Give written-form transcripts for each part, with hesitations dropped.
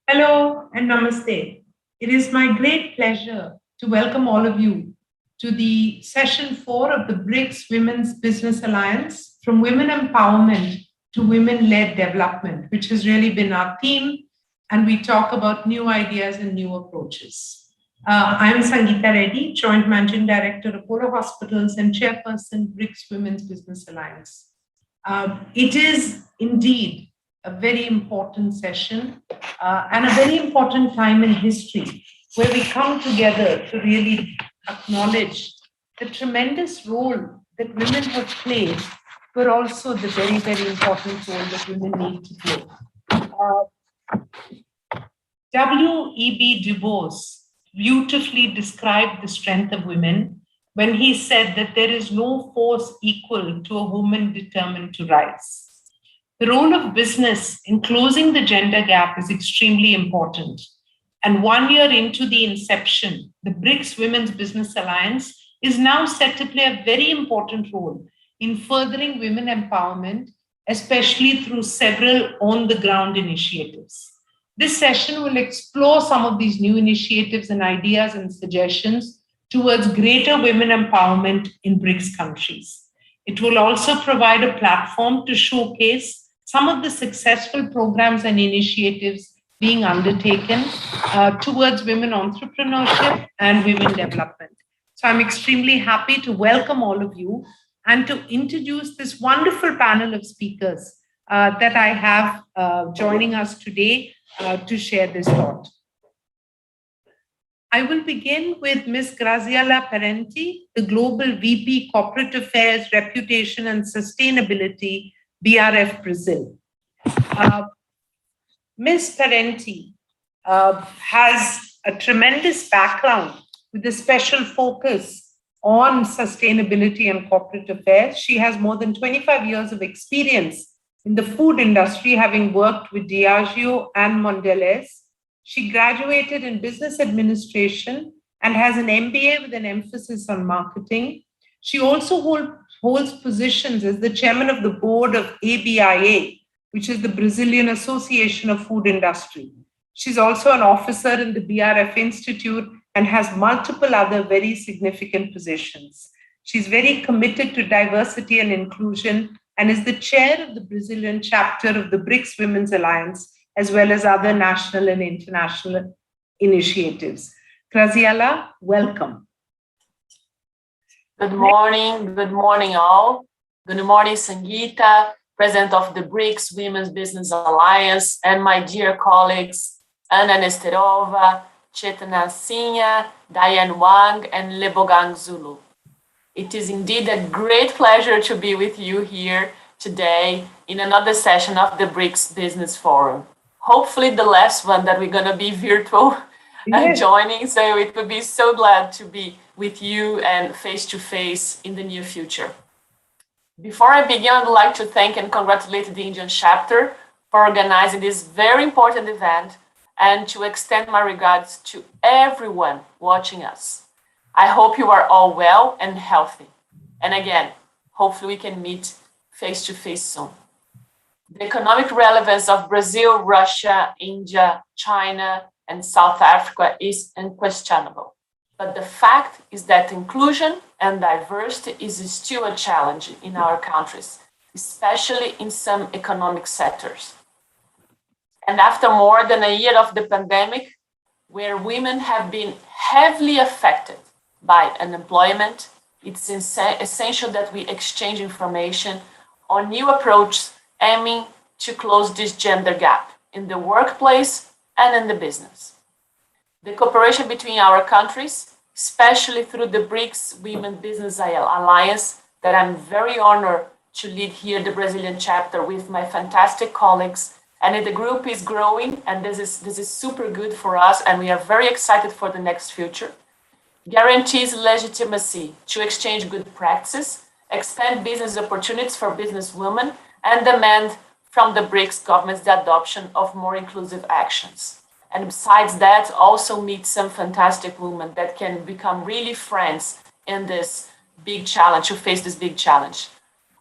Hello and namaste. It is my great pleasure to welcome all of you to the session 4 of the BRICS Women's Business Alliance from Women Empowerment to Women Led Development, which has really been our theme. And we talk about new ideas and new approaches. I'm Sangeeta Reddy, Joint Managing Director, Apollo Hospitals, and Chairperson, BRICS Women's Business Alliance. It is indeed a very important session and a very important time in history where we come together to really acknowledge the tremendous role that women have played, but also the very, very important role that women need to play. W.E.B. Du Bois beautifully described the strength of women when he said that there is no force equal to a woman determined to rise. The role of business in closing the gender gap is extremely important. And 1 year into the inception, the BRICS Women's Business Alliance is now set to play a very important role in furthering women empowerment, especially through several on-the-ground initiatives. This session will explore some of these new initiatives and ideas and suggestions towards greater women empowerment in BRICS countries. It will also provide a platform to showcase some of the successful programs and initiatives being undertaken towards women entrepreneurship and women development. So I'm extremely happy to welcome all of you and to introduce this wonderful panel of speakers that I have joining us today to share this thought. I will begin with Ms. Graziella Parenti, the Global VP Corporate Affairs, Reputation and Sustainability, BRF Brazil. Ms. Parenti has a tremendous background with a special focus on sustainability and corporate affairs. She has more than 25 years of experience in the food industry, having worked with Diageo and Mondelez. She graduated in business administration and has an MBA with an emphasis on marketing. She also holds positions as the chairman of the board of ABIA, which is the Brazilian Association of Food Industry. She's also an officer in the BRF Institute and has multiple other very significant positions. She's very committed to diversity and inclusion and is the chair of the Brazilian chapter of the BRICS Women's Alliance, as well as other national and international initiatives. Graziella, welcome. Good morning all. Good morning, Sangeeta, President of the BRICS Women's Business Alliance, and my dear colleagues, Ana Nesterova, Chetana Sinha, Diane Wang, and Lebogang Zulu. It is indeed a great pleasure to be with you here today in another session of the BRICS Business Forum. Hopefully the last one that we're going to be virtual joining. So it would be so glad to be with you and face-to-face in the near future. Before I begin, I'd like to thank and congratulate the Indian chapter for organizing this very important event and to extend my regards to everyone watching us. I hope you are all well and healthy. And again, hopefully we can meet face-to-face soon. The economic relevance of Brazil, Russia, India, China, and South Africa is unquestionable. But the fact is that inclusion and diversity is still a challenge in our countries, especially in some economic sectors. And after more than a year of the pandemic, where women have been heavily affected by unemployment, it's essential that we exchange information on new approaches aiming to close this gender gap in the workplace and in the business. The cooperation between our countries, especially through the BRICS Women Business Alliance, that I'm very honored to lead here the Brazilian chapter with my fantastic colleagues. And the group is growing, and this is super good for us, and we are very excited for the next future. Guarantees legitimacy to exchange good practices, expand business opportunities for businesswomen, and demand from the BRICS governments the adoption of more inclusive actions. And besides that, also meet some fantastic women that can become really friends in this big challenge, to face this big challenge.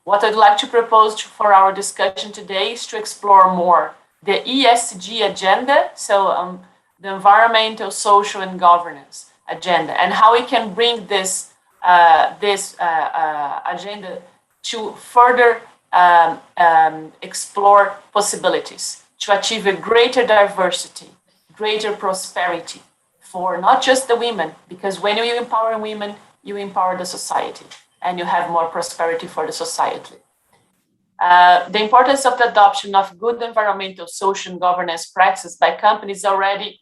What I'd like to propose for our discussion today is to explore more the ESG agenda, so the environmental, social, and governance agenda, and how we can bring this agenda to further explore possibilities to achieve a greater diversity, greater prosperity for not just the women, because when you empower women, you empower the society and you have more prosperity for the society. The importance of the adoption of good environmental, social, and governance practices by companies is already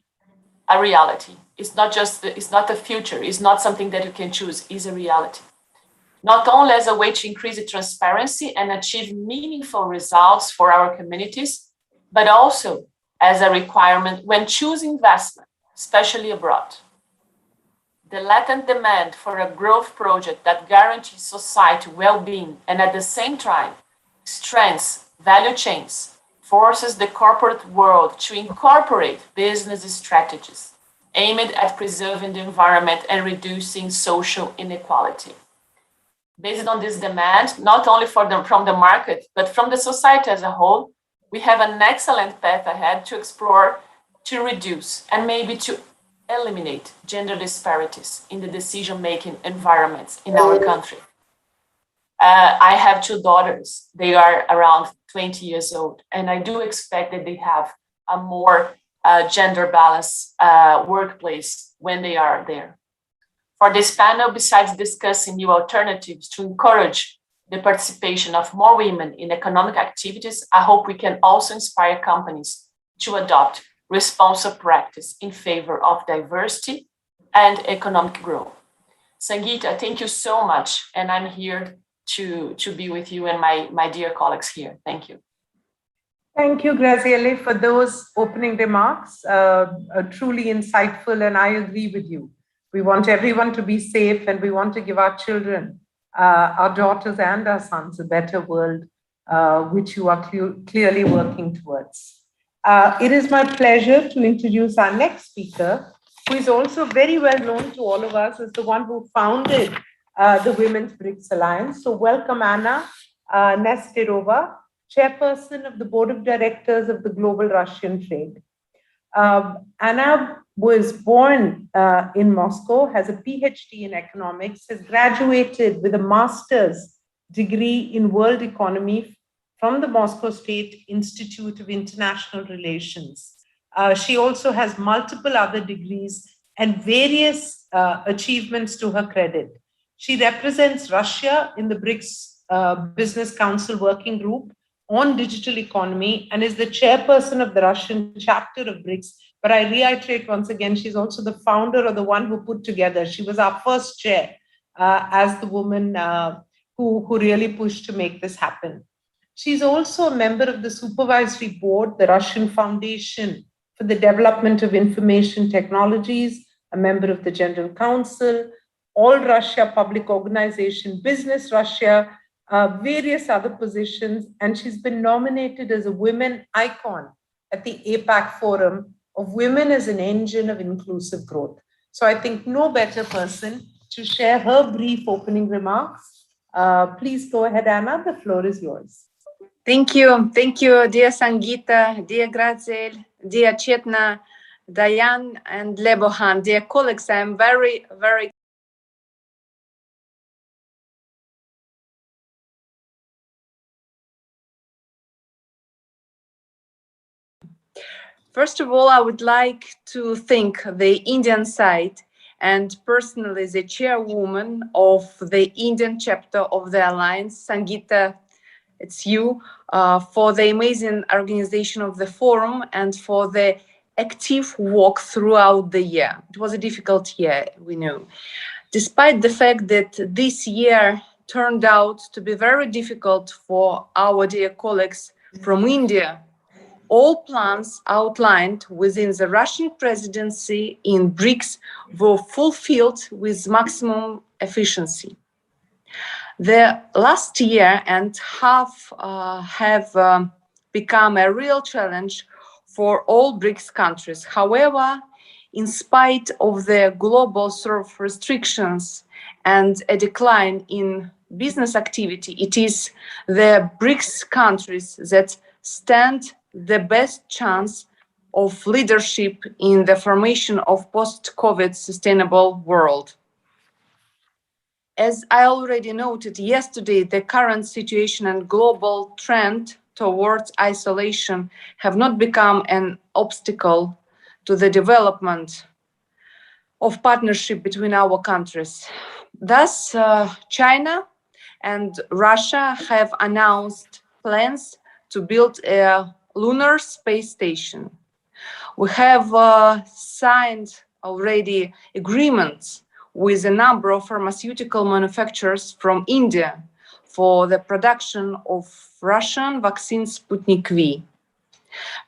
a reality. It's not the future. It's not something that you can choose. It's a reality. Not only as a way to increase the transparency and achieve meaningful results for our communities, but also as a requirement when choosing investment, especially abroad. The latent demand for a growth project that guarantees society well-being and at the same time strengthens value chains forces the corporate world to incorporate business strategies aimed at preserving the environment and reducing social inequality. Based on this demand, not only from the market, but from the society as a whole, we have an excellent path ahead to explore, to reduce, and maybe to eliminate gender disparities in the decision-making environments in our country. I have 2 daughters. They are around 20 years old, and I do expect that they have a more gender balanced workplace when they are there. For this panel, besides discussing new alternatives to encourage the participation of more women in economic activities, I hope we can also inspire companies to adopt responsible practice in favor of diversity and economic growth. Sangeeta, thank you so much, and I'm here to be with you and my dear colleagues here. Thank you. Thank you, Graziele, for those opening remarks. Truly insightful, and I agree with you. We want everyone to be safe, and we want to give our children, our daughters and our sons, a better world, which you are clearly working towards. It is my pleasure to introduce our next speaker, who is also very well known to all of us as the one who founded the Women's BRICS Alliance. So welcome, Anna Nesterova, Chairperson of the Board of Directors of the Global Russian Trade. Anna was born in Moscow, has a PhD in economics, has graduated with a master's degree in world economy from the Moscow State Institute of International Relations. She also has multiple other degrees and various achievements to her credit. She represents Russia in the BRICS Business Council Working Group on Digital Economy and is the chairperson of the Russian chapter of BRICS. But I reiterate once again, she's also the founder or the one who put together. She was our first chair as the woman who really pushed to make this happen. She's also a member of the supervisory board, the Russian Foundation for the Development of Information Technologies, a member of the General Council, All Russia Public Organization, Business Russia, various other positions, and she's been nominated as a women icon at the APAC Forum of Women as an Engine of Inclusive Growth. So I think no better person to share her brief opening remarks. Please go ahead, Anna, the floor is yours. Thank you, dear Sangeeta, dear Graziel, dear Chetna, Diane, and Lebohan, dear colleagues. I am very, very First of all, I would like to thank the Indian side and personally the chairwoman of the Indian chapter of the Alliance, Sangeeta, it's you, for the amazing organization of the forum and for the active work throughout the year. It was a difficult year, we know. Despite the fact that this year turned out to be very difficult for our dear colleagues from India, all plans outlined within the Russian presidency in BRICS were fulfilled with maximum efficiency. The last year and half have become a real challenge for all BRICS countries. However, in spite of the global restrictions and a decline in business activity, it is the BRICS countries that stand the best chance of leadership in the formation of post-COVID sustainable world. As I already noted yesterday, the current situation and global trend towards isolation have not become an obstacle to the development of partnership between our countries. Thus, China and Russia have announced plans to build a lunar space station. We have signed already agreements with a number of pharmaceutical manufacturers from India for the production of Russian vaccine Sputnik V.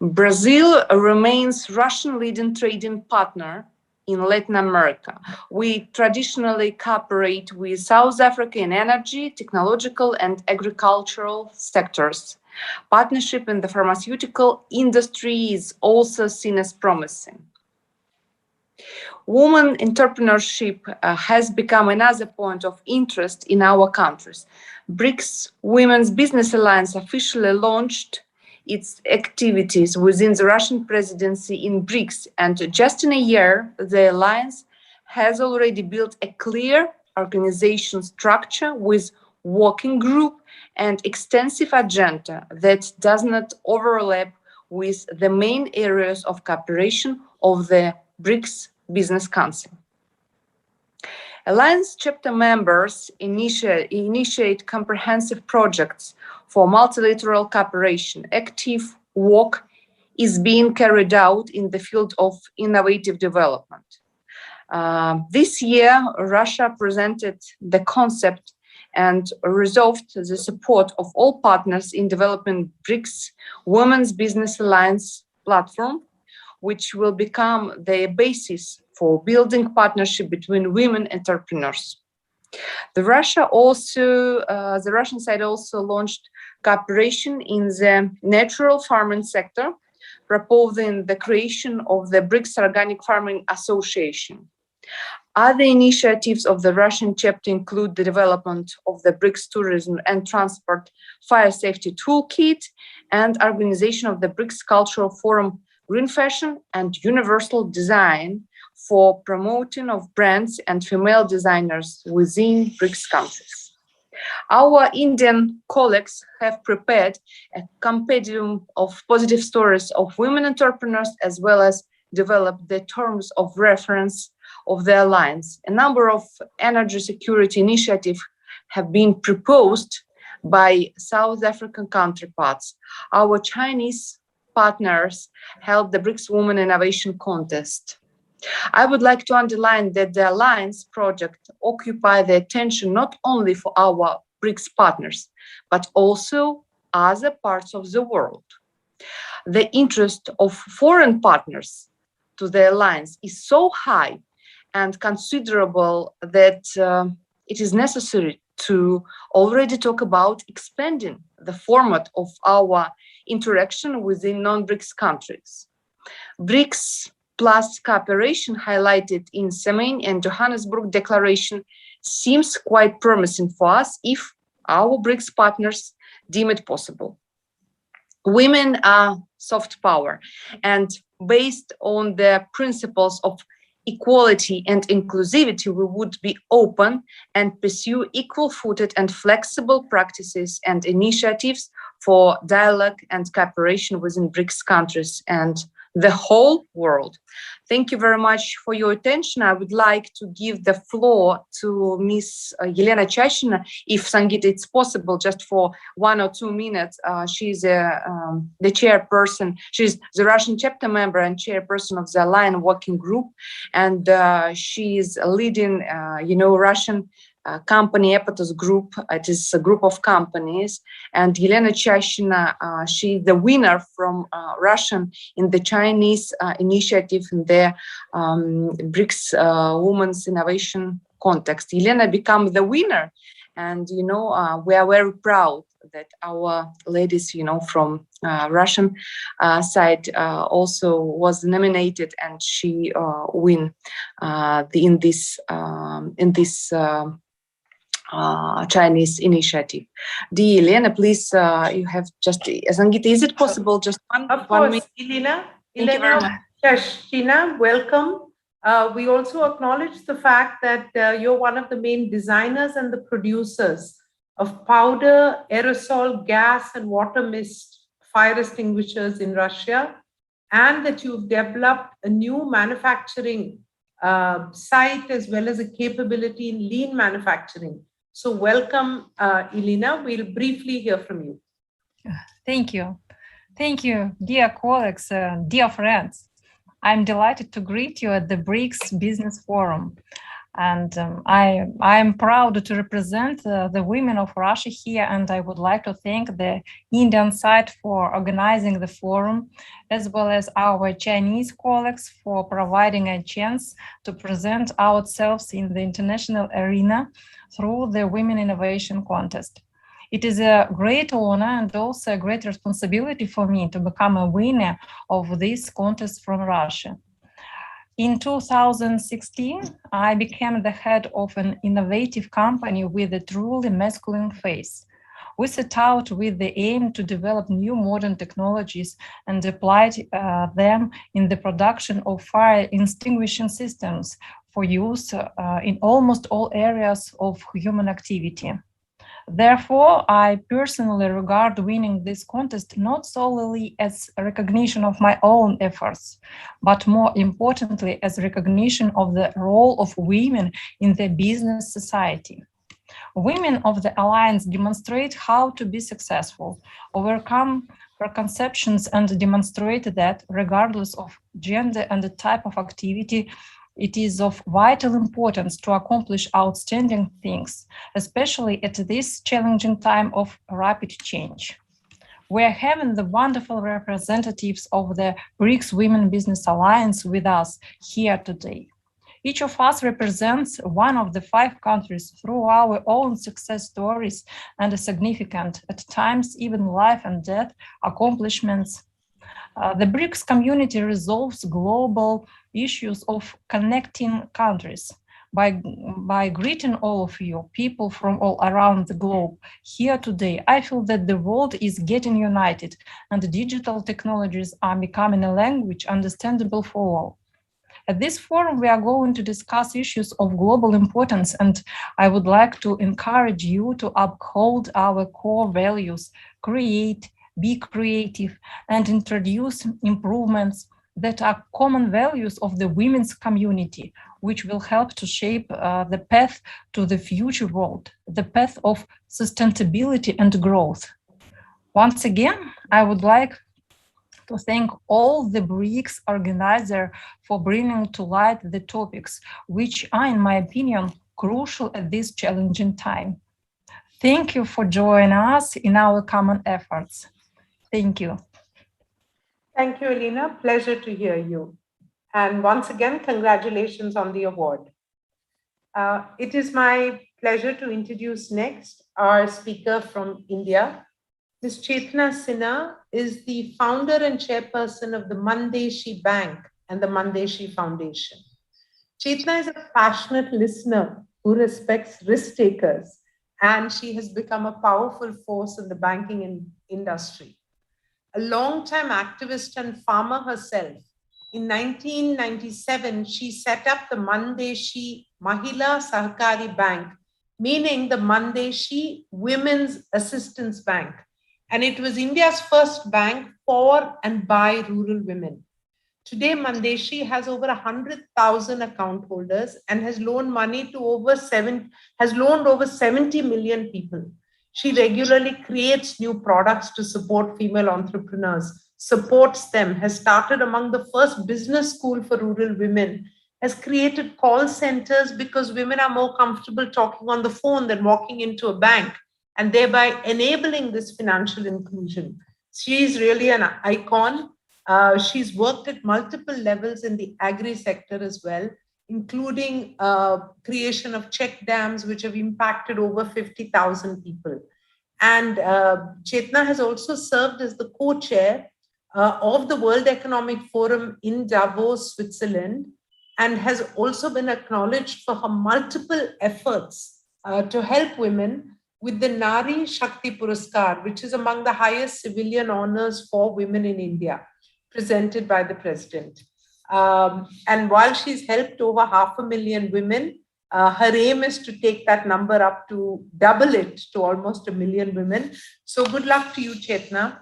Brazil remains Russian leading trading partner in Latin America. We traditionally cooperate with South Africa in energy, technological, and agricultural sectors. Partnership in the pharmaceutical industry is also seen as promising. Women entrepreneurship has become another point of interest in our countries. BRICS Women's Business Alliance officially launched its activities within the Russian presidency in BRICS, and just in a year, the alliance has already built a clear organization structure with working group and extensive agenda that does not overlap with the main areas of cooperation of the BRICS Business Council. Alliance chapter members initiate comprehensive projects for multilateral cooperation. Active work is being carried out in the field of innovative development. This year, Russia presented the concept and resolved the support of all partners in developing BRICS Women's Business Alliance platform, which will become the basis for building partnership between women entrepreneurs. The Russian side also launched cooperation in the natural farming sector, proposing the creation of the BRICS Organic Farming Association. Other initiatives of the Russian chapter include the development of the BRICS Tourism and Transport Fire Safety Toolkit and organization of the BRICS Cultural Forum Green Fashion and Universal Design for promoting of brands and female designers within BRICS countries. Our Indian colleagues have prepared a compendium of positive stories of women entrepreneurs, as well as developed the terms of reference of the alliance. A number of energy security initiatives have been proposed by South African counterparts. Our Chinese partners held the BRICS Women Innovation Contest. I would like to underline that the Alliance project occupies the attention not only for our BRICS partners, but also other parts of the world. The interest of foreign partners to the Alliance is so high and considerable that it is necessary to already talk about expanding the format of our interaction within non-BRICS countries. BRICS plus cooperation highlighted in Semaine and Johannesburg Declaration seems quite promising for us if our BRICS partners deem it possible. Women are soft power, and based on the principles of equality and inclusivity, we would be open and pursue equal-footed and flexible practices and initiatives for dialogue and cooperation within BRICS countries and the whole world. Thank you very much for your attention. I would like to give the floor to Ms. Elena Chashina, if Sangeeta, it's possible, just for 1 or 2 minutes. She's the chairperson. She's the Russian chapter member and chairperson of the Alliance Working Group, and she is leading, Russian company Epatos Group. It is a group of companies, and Elena Chashina, she's the winner from Russian in the Chinese initiative in the BRICS Women's Innovation Context. Elena became the winner, and we are very proud that our ladies, from Russian side also was nominated, and she win in this Chinese initiative. Dear Elena, please, you have just, Sangeeta, is it possible just one minute? Elena. Thank you very much. Yes, Sheena, welcome. We also acknowledge the fact that you're one of the main designers and the producers of powder, aerosol, gas, and water mist fire extinguishers in Russia, and that you've developed a new manufacturing site as well as a capability in lean manufacturing. So welcome, Elena. We'll briefly hear from you. Thank you. Thank you, dear colleagues, dear friends. I'm delighted to greet you at the BRICS Business Forum. And I am proud to represent the women of Russia here, and I would like to thank the Indian side for organizing the forum, as well as our Chinese colleagues for providing a chance to present ourselves in the international arena through the Women Innovation Contest. It is a great honor and also a great responsibility for me to become a winner of this contest from Russia. In 2016, I became the head of an innovative company with a truly masculine face. We set out with the aim to develop new modern technologies and apply them in the production of fire extinguishing systems for use in almost all areas of human activity. Therefore, I personally regard winning this contest not solely as a recognition of my own efforts, but more importantly, as recognition of the role of women in the business society. Women of the Alliance demonstrate how to be successful, overcome preconceptions, and demonstrate that, regardless of gender and the type of activity, it is of vital importance to accomplish outstanding things, especially at this challenging time of rapid change. We are having the wonderful representatives of the BRICS Women Business Alliance with us here today. Each of us represents one of the 5 countries through our own success stories and significant, at times even life and death, accomplishments. The BRICS community resolves global issues of connecting countries. By greeting all of you, people from all around the globe, here today, I feel that the world is getting united and digital technologies are becoming a language understandable for all. At this forum, we are going to discuss issues of global importance, and I would like to encourage you to uphold our core values, create, be creative, and introduce improvements that are common values of the women's community, which will help to shape the path to the future world, the path of sustainability and growth. Once again, I would like to thank all the BRICS organizers for bringing to light the topics, which are, in my opinion, crucial at this challenging time. Thank you for joining us in our common efforts. Thank you. Thank you, Elena. Pleasure to hear you. And once again, congratulations on the award. It is my pleasure to introduce next our speaker from India. Ms. Chetna Sinha is the founder and chairperson of the Mandeshi Bank and the Mandeshi Foundation. Chetna is a passionate listener who respects risk takers, and she has become a powerful force in the banking industry. A long-time activist and farmer herself, in 1997, she set up the Mandeshi Mahila Sahakari Bank, meaning the Mandeshi Women's Assistance Bank. And it was India's first bank for and by rural women. Today, Mandeshi has over 100,000 account holders and has loaned money to over 70 million people. She regularly creates new products to support female entrepreneurs, supports them, has started among the first business school for rural women, has created call centers because women are more comfortable talking on the phone than walking into a bank, and thereby enabling this financial inclusion. She is really an icon. She's worked at multiple levels in the agri sector as well, including creation of check dams, which have impacted over 50,000 people. And Chetna has also served as the co-chair of the World Economic Forum in Davos, Switzerland, and has also been acknowledged for her multiple efforts to help women with the Nari Shakti Puraskar, which is among the highest civilian honors for women in India, presented by the president. And while she's helped over 500,000 women, her aim is to take that number up to double it to almost 1 million women. So good luck to you, Chetna.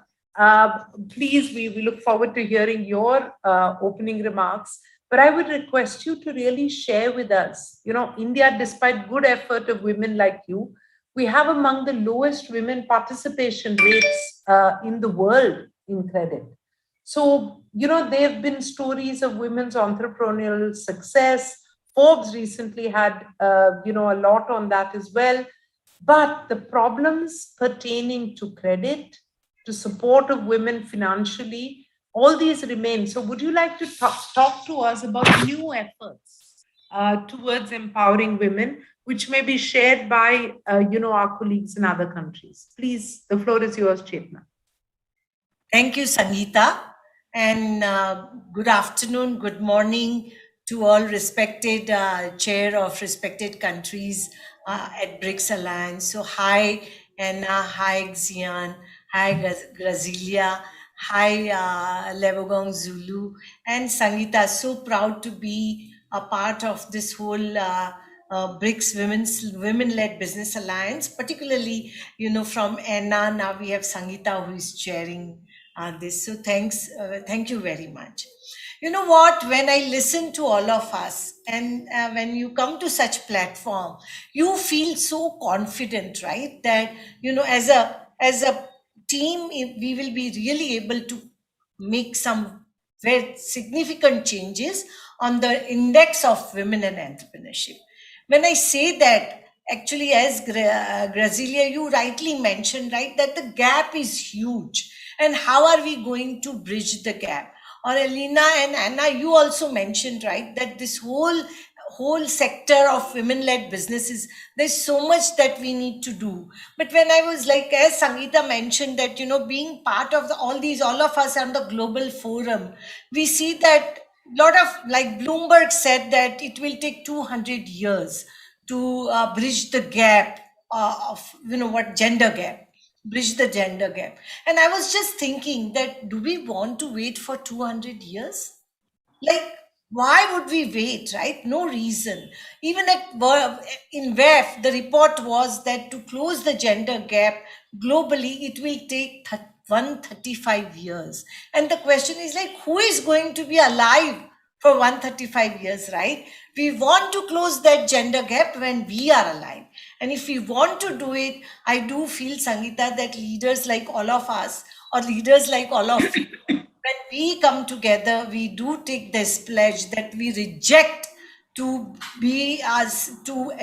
Please, we look forward to hearing your opening remarks. But I would request you to really share with us, India, despite good effort of women like you, we have among the lowest women participation rates in the world in credit. So, there have been stories of women's entrepreneurial success. Forbes recently had, a lot on that as well. But the problems pertaining to credit, to support of women financially, all these remain. So would you like to talk to us about new efforts towards empowering women, which may be shared by, our colleagues in other countries? Please, the floor is yours, Chetna. Thank you, Sangeeta. And good afternoon, good morning to all respected chair of respected countries at BRICS Alliance. So hi, Anna, hi, Xian, hi, Grazilia, hi, Levogong Zulu, and Sangeeta. So proud to be a part of this whole BRICS Women-Led Business Alliance, particularly, from Anna. Now we have Sangeeta who is chairing this. So thank you very much. You know what, when I listen to all of us and when you come to such platform, you feel so confident, right? That, as a team, we will be really able to make some very significant changes on the index of women and entrepreneurship. When I say that, actually, as Grazilia, you rightly mentioned, right, that the gap is huge. And how are we going to bridge the gap? Or Alina and Anna, you also mentioned, right, that this whole sector of women-led businesses, there's so much that we need to do. But when I was like, as Sangeeta mentioned, that, being part of all of us on the global forum, we see that a lot of, like Bloomberg said, that it will take 200 years to bridge the gap of, gender gap. Bridge the gender gap. And I was just thinking that, do we want to wait for 200 years? Like, why would we wait, right? No reason. Even in WEF, the report was that to close the gender gap globally, it will take 135 years. And the question is like, who is going to be alive for 135 years, right? We want to close that gender gap when we are alive. And if we want to do it, I do feel, Sangeeta, that leaders like all of us, or leaders like all of you, when we come together, we do take this pledge that we reject to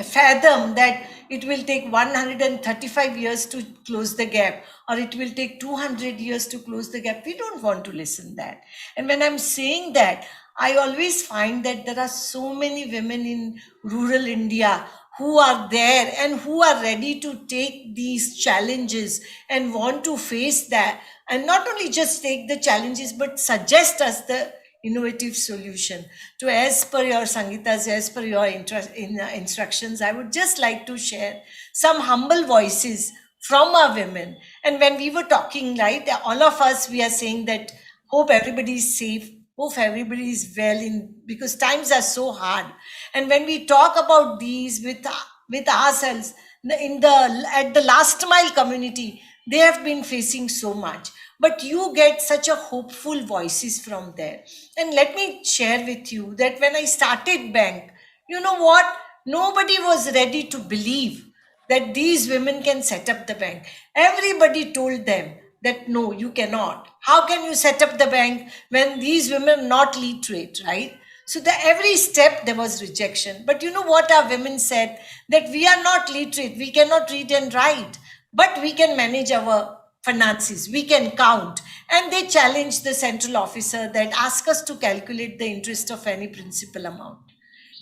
fathom that it will take 135 years to close the gap, or it will take 200 years to close the gap. We don't want to listen that. And when I'm saying that, I always find that there are so many women in rural India who are there and who are ready to take these challenges and want to face that, and not only just take the challenges, but suggest us the innovative solution. So as per your Sangeeta's, as per your instructions, I would just like to share some humble voices from our women. And when we were talking, right, all of us, we are saying that hope everybody is safe, hope everybody is well, because times are so hard. And when we talk about these with ourselves, at the last mile community, they have been facing so much. But you get such a hopeful voices from there. And let me share with you that when I started bank, you know what? Nobody was ready to believe that these women can set up the bank. Everybody told them that no, you cannot. How can you set up the bank when these women are not literate, right? So every step there was rejection. But you know what our women said? That we are not literate, we cannot read and write, but we can manage our finances, we can count. And they challenged the central officer that ask us to calculate the interest of any principal amount.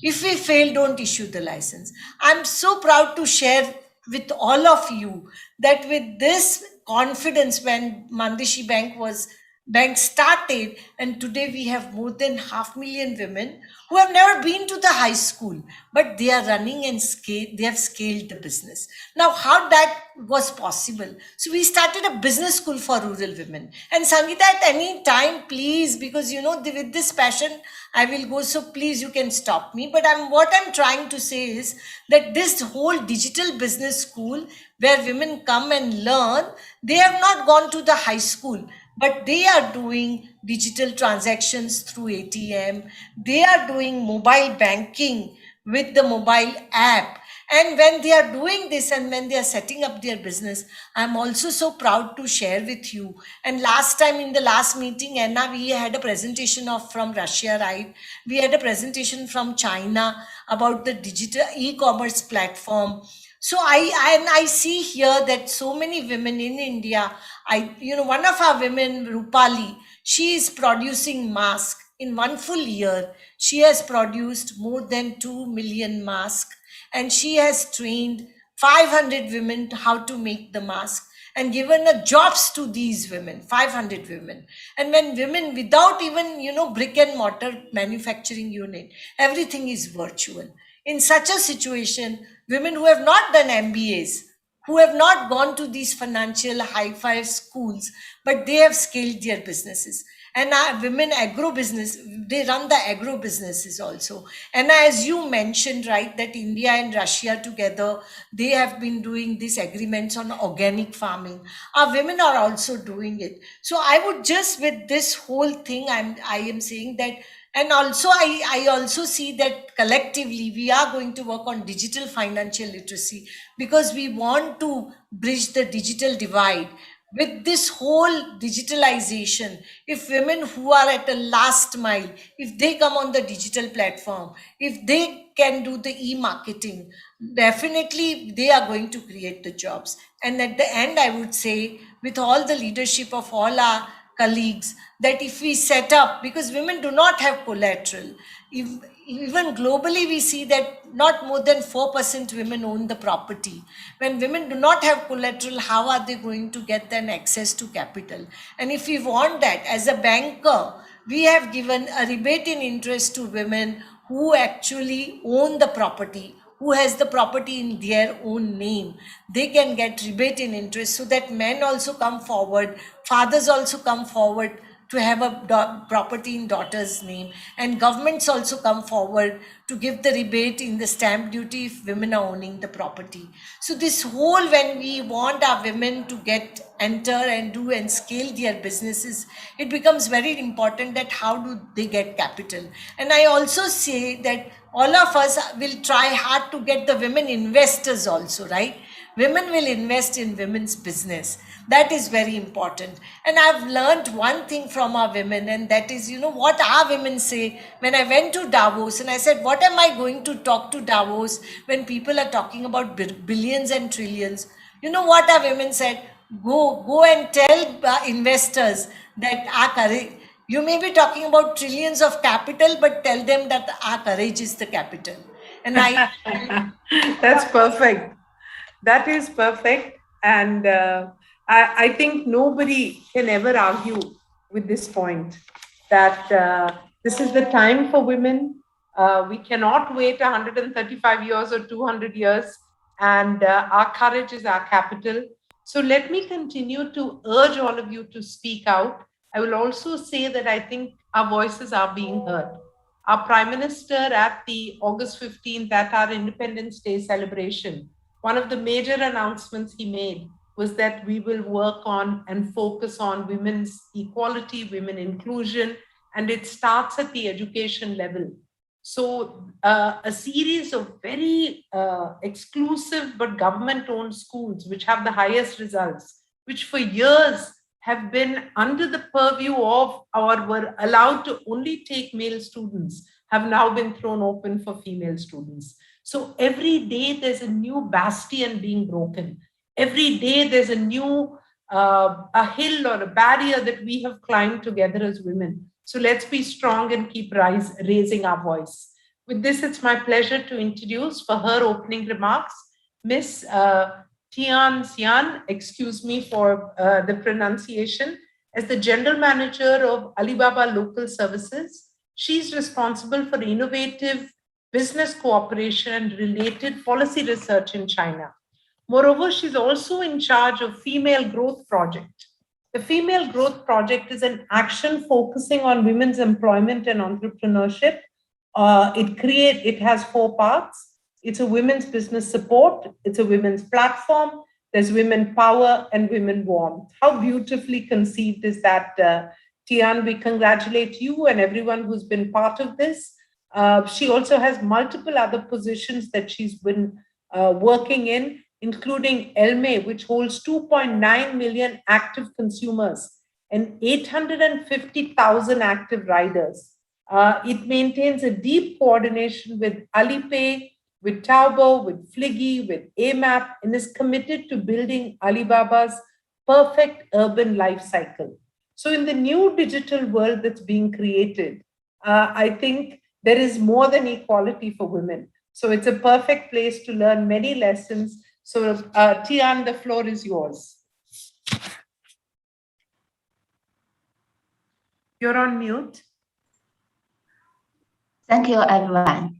If we fail, don't issue the license. I'm so proud to share with all of you that with this confidence, when Mandishi Bank was bank started, and today we have more than 500,000 women who have never been to the high school, but they are running and they have scaled the business. Now, how that was possible? So we started a business school for rural women. And Sangeeta, at any time, please, because with this passion, I will go. So please, you can stop me. But what I'm trying to say is that this whole digital business school where women come and learn, they have not gone to the high school, but they are doing digital transactions through ATM. They are doing mobile banking with the mobile app. And when they are doing this and when they are setting up their business, I'm also so proud to share with you. And last time in the last meeting, Anna, we had a presentation from Russia, right? We had a presentation from China about the digital e-commerce platform. So I see here that so many women in India, one of our women, Rupali, she is producing masks. In one full year, she has produced more than 2 million masks, and she has trained 500 women how to make the mask and given jobs to these women, 500 women. And when women without even, brick and mortar manufacturing unit, everything is virtual. In such a situation, women who have not done MBAs, who have not gone to these financial high-fi schools, but they have scaled their businesses. And women agro business, they run the agro businesses also. And as you mentioned, right, that India and Russia together, they have been doing these agreements on organic farming. Our women are also doing it. So I would just, with this whole thing, I am saying that. And also, I also see that collectively we are going to work on digital financial literacy, because we want to bridge the digital divide. With this whole digitalization, if women who are at the last mile, if they come on the digital platform, if they can do the e-marketing, definitely they are going to create the jobs. And at the end, I would say, with all the leadership of all our colleagues, that if we set up, because women do not have collateral, even globally we see that not more than 4% women own the property. When women do not have collateral, how are they going to get then access to capital? And if we want that, as a banker, we have given a rebate in interest to women who actually own the property, who has the property in their own name. They can get rebate in interest, so that men also come forward, fathers also come forward to have a property in daughter's name, and governments also come forward to give the rebate in the stamp duty if women are owning the property. So this whole, when we want our women to enter and do and scale their businesses, it becomes very important that how do they get capital. And I also say that all of us will try hard to get the women investors also, right? Women will invest in women's business. That is very important. And I've learned one thing from our women, and that is, what our women say. When I went to Davos and I said, what am I going to talk to Davos when people are talking about billions and trillions? You know what our women said? Go and tell investors that our courage, you may be talking about trillions of capital, but tell them that our courage is the capital. And That's perfect. That is perfect. And I think nobody can ever argue with this point, that this is the time for women. We cannot wait 135 years or 200 years, and our courage is our capital. So let me continue to urge all of you to speak out. I will also say that I think our voices are being heard. Our Prime Minister, at the August 15th, at our Independence Day celebration, one of the major announcements he made was that we will work on and focus on women's equality, women inclusion, and it starts at the education level. So a series of very exclusive but government-owned schools, which have the highest results, which for years have been under the purview of or were allowed to only take male students, have now been thrown open for female students. So every day there's a new bastion being broken. Every day there's a new a hill or a barrier that we have climbed together as women. So let's be strong and keep raising our voice. With this, it's my pleasure to introduce, for her opening remarks, Miss Tian Xian, excuse me for the pronunciation, As the general manager of Alibaba Local Services, she's responsible for innovative business cooperation and related policy research in China. Moreover, she's also in charge of Female Growth Project. The Female Growth Project is an action focusing on women's employment and entrepreneurship. It has 4 parts. It's a women's business support, it's a women's platform, there's women power and women warmth. How beautifully conceived is that, Tian? We congratulate you and everyone who's been part of this. She also has multiple other positions that she's been working in, including Elme, which holds 2.9 million active consumers and 850,000 active riders. It maintains a deep coordination with Alipay, with Taobao, with Fliggy, with AMAP, and is committed to building Alibaba's perfect urban life cycle. So in the new digital world that's being created, I think there is more than equality for women. So it's a perfect place to learn many lessons. So Tian, the floor is yours. You're on mute. Thank you, everyone.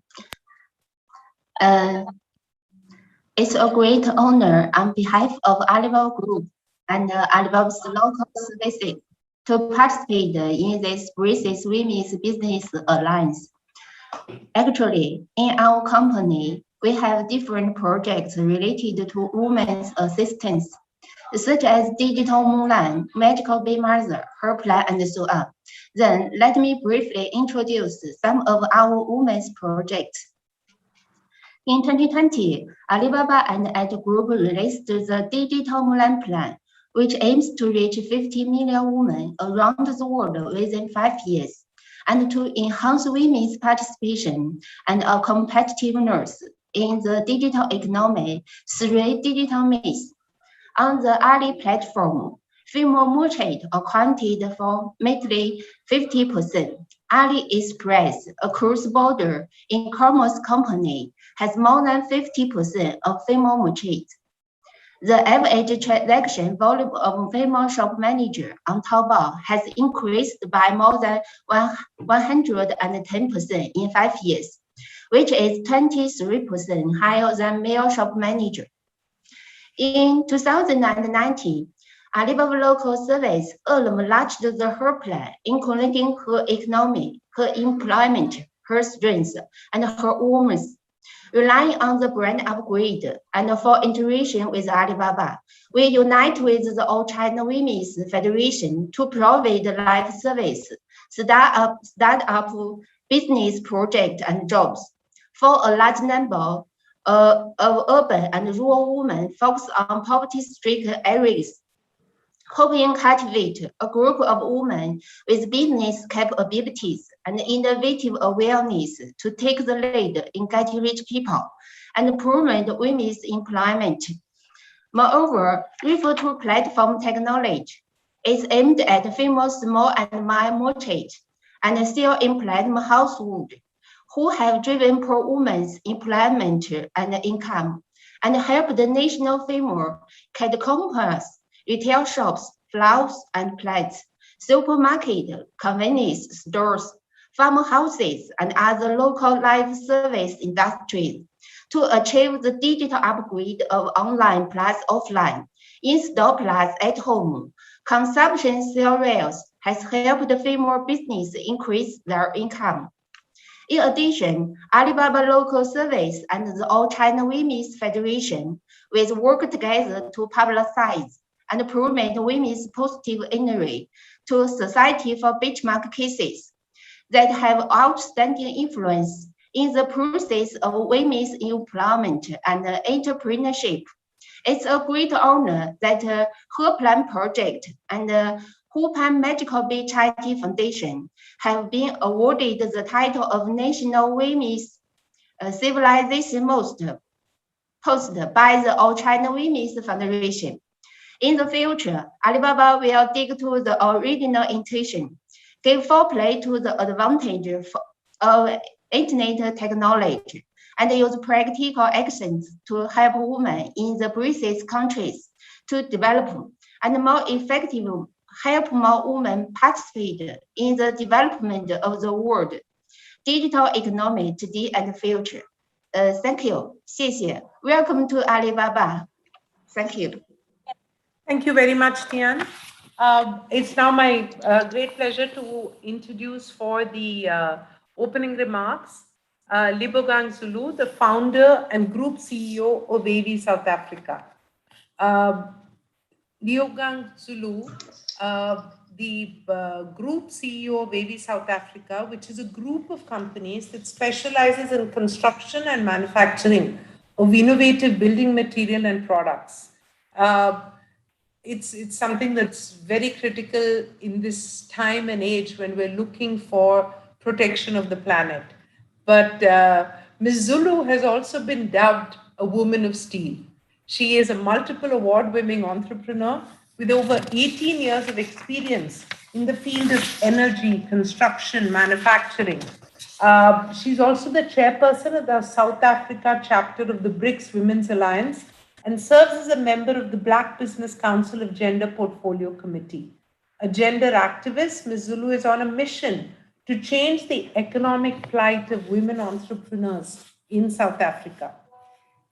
It's a great honor on behalf of Alibaba Group and Alibaba's local services to participate in this BRICS Women's Business Alliance. Actually, in our company, we have different projects related to women's assistance, such as Digital Mulan, Magical Bay Mother, Her Plan, and so on. Then let me briefly introduce some of our women's projects. In 2020, Alibaba and Edge Group released the Digital Mulan Plan, which aims to reach 50 million women around the world within 5 years, and to enhance women's participation and competitiveness in the digital economy through digital means. On the Ali platform, female merchants accounted for mainly 50%. AliExpress, a cross-border e-commerce company, has more than 50% of female merchants. The average transaction volume of female shop manager on Taobao has increased by more than 110% in 5 years, which is 23% higher than male shop manager. In 2019, Alibaba Local Service launched the Her Plan, including her economy, her employment, her strengths, and her warmth. Relying on the brand upgrade and for integration with Alibaba, we unite with the All China Women's Federation to provide live service, start-up business projects and jobs for a large number of urban and rural women focused on poverty-stricken areas, hoping to cultivate a group of women with business capabilities and innovative awareness to take the lead in getting rich people and promote women's employment. Moreover, refer to platform technology is aimed at female small and mild merchants and still employed households who have driven poor women's employment and income, and help the national female cat companies, retail shops, flowers and plants, supermarket, convenience stores, farmhouses, and other local live service industries to achieve the digital upgrade of online plus offline, in-store plus at home. Consumption sales has helped the female business increase their income. In addition, Alibaba Local Service and the All China Women's Federation will work together to publicize and promote women's positive energy to society for benchmark cases that have outstanding influence in the process of women's employment and entrepreneurship. It's a great honor that Her Plan Project and Hupan Magical Bay Charity Foundation have been awarded the title of National Women's Civilization Most Post by the All China Women's Federation. In the future, Alibaba will dig to the original intention, give full play to the advantage of internet technology, and use practical actions to help women in the BRICS countries to develop and more effectively help more women participate in the development of the world, digital economy today and future. Thank you. 谢谢. Welcome to Alibaba. Thank you. Thank you very much, Tian. It's now my great pleasure to introduce for the opening remarks Libogang Zulu, the founder and group CEO of AV South Africa. Libogang Zulu, the group CEO of AV South Africa, which is a group of companies that specializes in construction and manufacturing of innovative building material and products. It's something that's very critical in this time and age when we're looking for protection of the planet. But Ms. Zulu has also been dubbed a woman of steel. She is a multiple award-winning entrepreneur with over 18 years of experience in the field of energy, construction, manufacturing. She's also the chairperson of the South Africa chapter of the BRICS Women's Alliance and serves as a member of the Black Business Council of Gender Portfolio Committee. A gender activist, Ms. Zulu is on a mission to change the economic plight of women entrepreneurs in South Africa.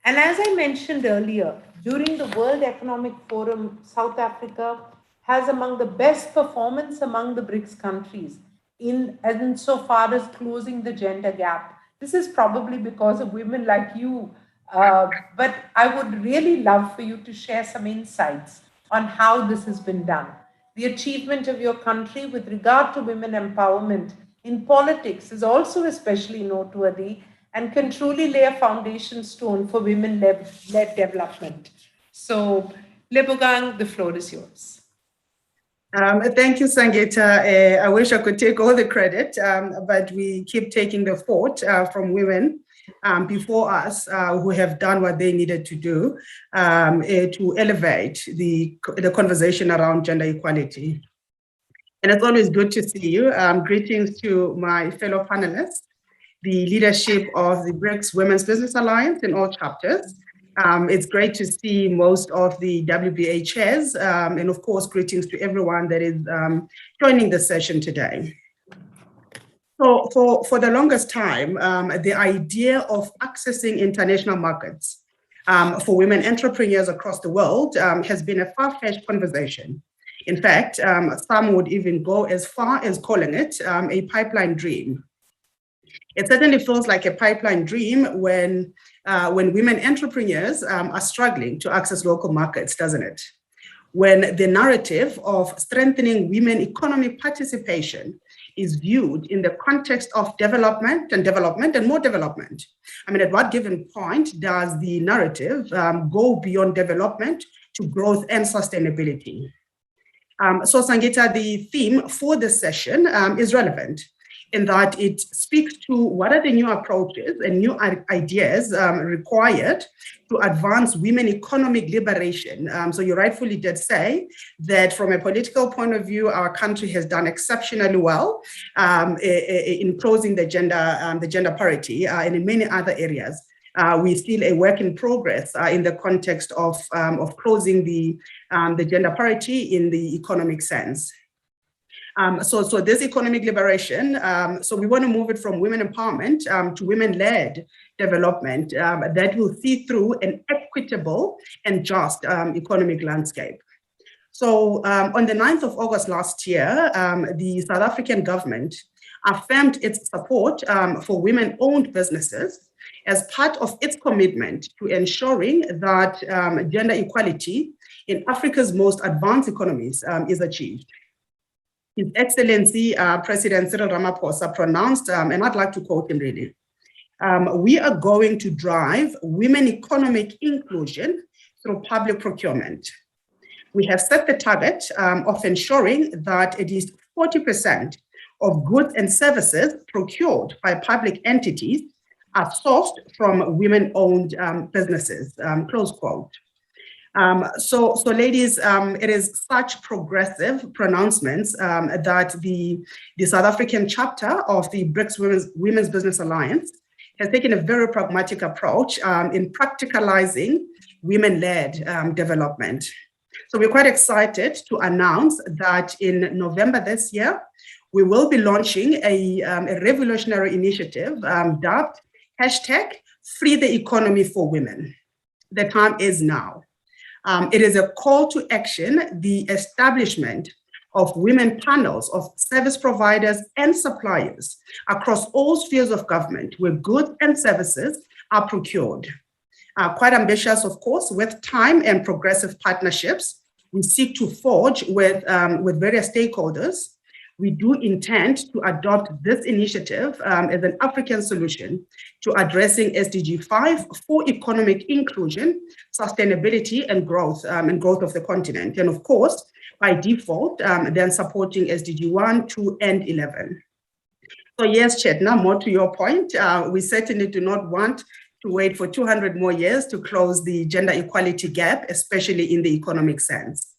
And as I mentioned earlier, during the World Economic Forum, South Africa has among the best performance among the BRICS countries insofar as closing the gender gap. This is probably because of women like you, but I would really love for you to share some insights on how this has been done. The achievement of your country with regard to women empowerment in politics is also especially noteworthy and can truly lay a foundation stone for women-led development. So, Libogang, the floor is yours. Thank you, Sangeeta. I wish I could take all the credit, but we keep taking the fort from women before us who have done what they needed to do to elevate the conversation around gender equality. And it's always good to see you. Greetings to my fellow panelists, the leadership of the BRICS Women's Business Alliance in all chapters. It's great to see most of the WBA chairs, and of course, greetings to everyone that is joining the session today. So for the longest time, the idea of accessing international markets for women entrepreneurs across the world has been a far-fetched conversation. In fact, some would even go as far as calling it a pipeline dream. It certainly feels like a pipeline dream when women entrepreneurs are struggling to access local markets, doesn't it? When the narrative of strengthening women economic participation is viewed in the context of development and more development. I mean, at what given point does the narrative go beyond development to growth and sustainability? So Sangeeta, the theme for this session is relevant in that it speaks to what are the new approaches and new ideas required to advance women economic liberation. So you rightfully did say that from a political point of view, our country has done exceptionally well in closing the gender parity and in many other areas. We're still a work in progress in the context of closing the gender parity in the economic sense. So this economic liberation, so we want to move it from women empowerment to women-led development that will see through an equitable and just economic landscape. So on the 9th of August last year, the South African government affirmed its support for women-owned businesses as part of its commitment to ensuring that gender equality in Africa's most advanced economies is achieved. His Excellency President Cyril Ramaphosa pronounced, and I'd like to quote him really, we are going to drive women economic inclusion through public procurement. We have set the target of ensuring that at least 40% of goods and services procured by public entities are sourced from women-owned businesses, close quote. So ladies, it is such progressive pronouncements that the South African chapter of the BRICS Women's Business Alliance has taken a very pragmatic approach in practicalizing women-led development. So we're quite excited to announce that in November this year, we will be launching a revolutionary initiative dubbed #Free the Economy for Women. The time is now. It is a call to action, the establishment of women panels of service providers and suppliers across all spheres of government where goods and services are procured. Quite ambitious, of course, with time and progressive partnerships we seek to forge with various stakeholders. We do intend to adopt this initiative as an African solution to addressing SDG 5 for economic inclusion, sustainability, and growth of the continent. And of course, by default, then supporting SDG 1, 2, and 11. So yes, Chetna, more to your point, we certainly do not want to wait for 200 more years to close the gender equality gap, especially in the economic sense.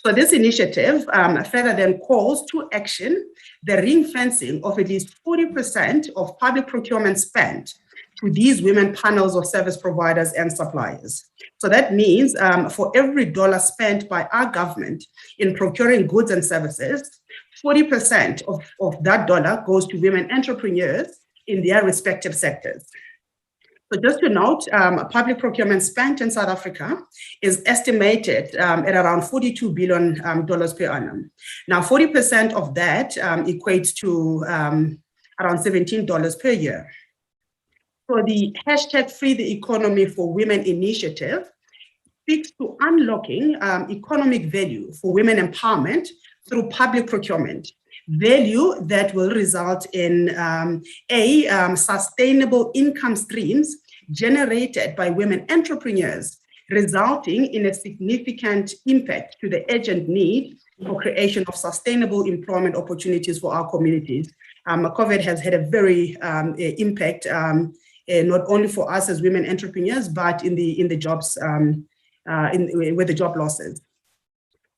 So this initiative further then calls to action the ring-fencing of at least 40% of public procurement spent to these women panels of service providers and suppliers. So that means for every dollar spent by our government in procuring goods and services, 40% of that dollar goes to women entrepreneurs in their respective sectors. So just to note, public procurement spent in South Africa is estimated at around $42 billion per annum. Now, 40% of that equates to around $17 per year. So the #Free the Economy for Women initiative speaks to unlocking economic value for women empowerment through public procurement, value that will result in sustainable income streams generated by women entrepreneurs, resulting in a significant impact to the urgent need for creation of sustainable employment opportunities for our communities. COVID has had a very impact, not only for us as women entrepreneurs, but in the jobs, with the job losses.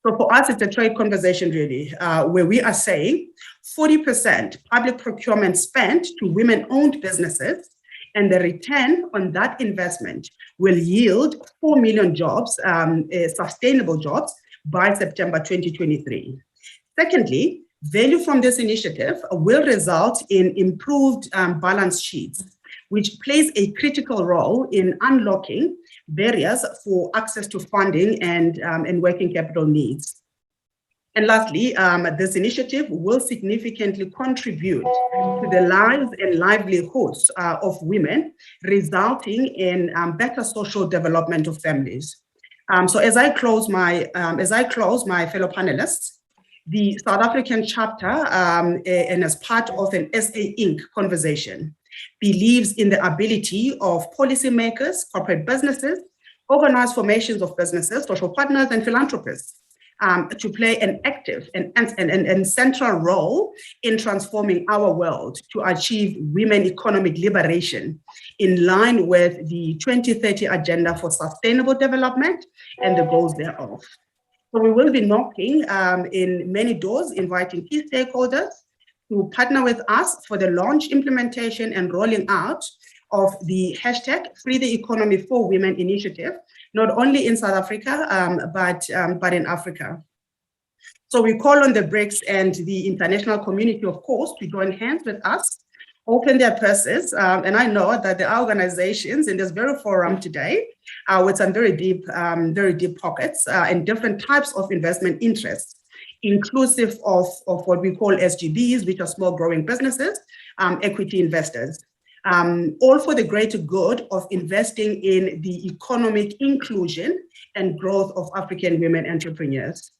So for us, it's a trade conversation really, where we are saying 40% public procurement spent to women-owned businesses, and the return on that investment will yield 4 million jobs, sustainable jobs, by September 2023. Secondly, value from this initiative will result in improved balance sheets, which plays a critical role in unlocking barriers for access to funding and working capital needs. And lastly, this initiative will significantly contribute to the lives and livelihoods of women, resulting in better social development of families. So as I close my fellow panelists, the South African chapter, and as part of an SA Inc. conversation, believes in the ability of policymakers, corporate businesses, organized formations of businesses, social partners, and philanthropists to play an active and central role in transforming our world to achieve women economic liberation in line with the 2030 Agenda for Sustainable Development and the goals thereof. So we will be knocking in many doors, inviting key stakeholders to partner with us for the launch, implementation, and rolling out of the #Free the Economy for Women initiative, not only in South Africa, but in Africa. So we call on the BRICS and the international community, of course, to join hands with us, open their purses, and I know that there are organizations in this very forum today with some very deep pockets and different types of investment interests, inclusive of what we call SGBs, which are small growing businesses, equity investors, all for the greater good of investing in the economic inclusion and growth of African women entrepreneurs.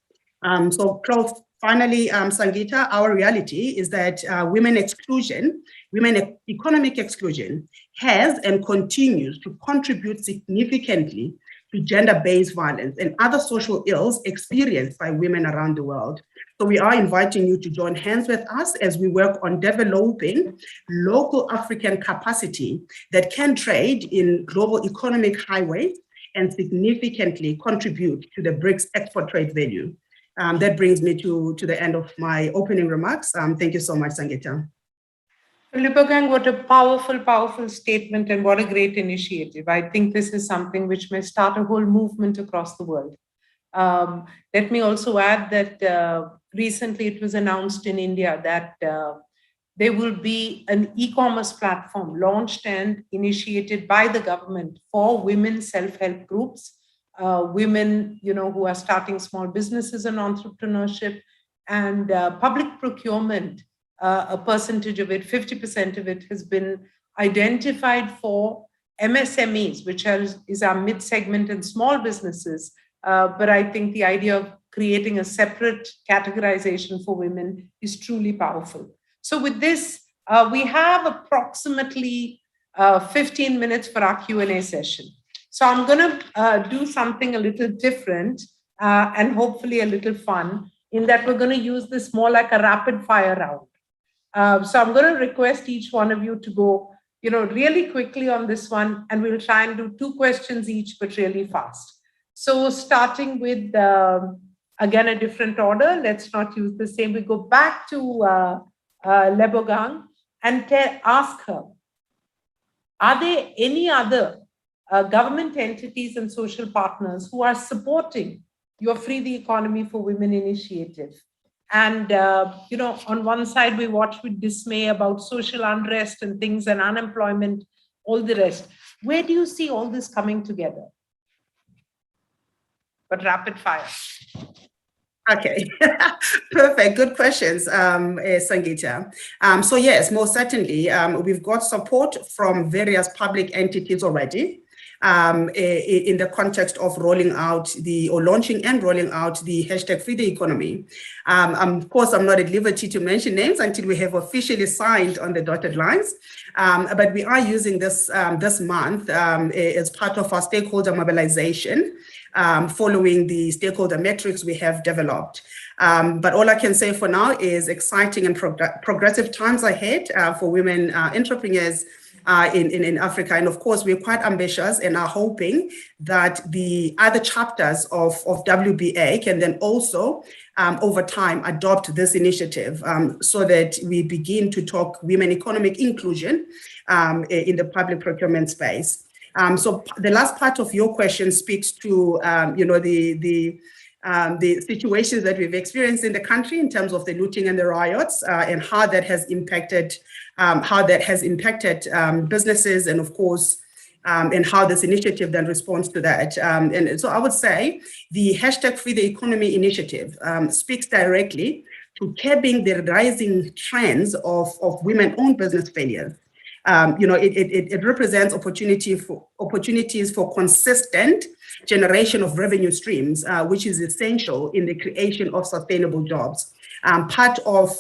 So finally, Sangeeta, our reality is that women economic exclusion has and continues to contribute significantly to gender-based violence and other social ills experienced by women around the world. So we are inviting you to join hands with us as we work on developing local African capacity that can trade in global economic highways and significantly contribute to the BRICS export trade value. That brings me to the end of my opening remarks. Thank you so much, Sangeeta. Lipagang, what a powerful, powerful statement and what a great initiative. I think this is something which may start a whole movement across the world. Let me also add that recently it was announced in India that there will be an e-commerce platform launched and initiated by the government for women self-help groups, women, who are starting small businesses and entrepreneurship, and public procurement. A percentage of it, 50% of it, has been identified for MSMEs, which is our mid-segment and small businesses. But I think the idea of creating a separate categorization for women is truly powerful. So with this, we have approximately 15 minutes for our Q&A session. So I'm going to do something a little different and hopefully a little fun, in that we're going to use this more like a rapid fire round. So I'm going to request each one of you to go, really quickly on this one, and we'll try and do 2 questions each, but really fast. So starting with, again, a different order. Let's not use the same. We go back to Lebogang and ask her, are there any other government entities and social partners who are supporting your Free the Economy for Women initiative? And, on one side, we watch with dismay about social unrest and things and unemployment, all the rest. Where do you see all this coming together? But rapid fire. Okay, perfect. Good questions, Sangeeta. So yes, most certainly, we've got support from various public entities already in the context of launching and rolling out the hashtag Free the Economy. Of course, I'm not at liberty to mention names until we have officially signed on the dotted lines. But we are using this month as part of our stakeholder mobilization, following the stakeholder metrics we have developed. But all I can say for now is exciting and progressive times ahead for women entrepreneurs in Africa. And of course, we're quite ambitious and are hoping that the other chapters of WBA can then also, over time, adopt this initiative so that we begin to talk women economic inclusion in the public procurement space. So the last part of your question speaks to, the situations that we've experienced in the country in terms of the looting and the riots, and how that has impacted businesses, and of course, and how this initiative then responds to that. And so I would say the hashtag Free the Economy initiative speaks directly to curbing the rising trends of women-owned business failures. It represents opportunities for consistent generation of revenue streams, which is essential in the creation of sustainable jobs. Part of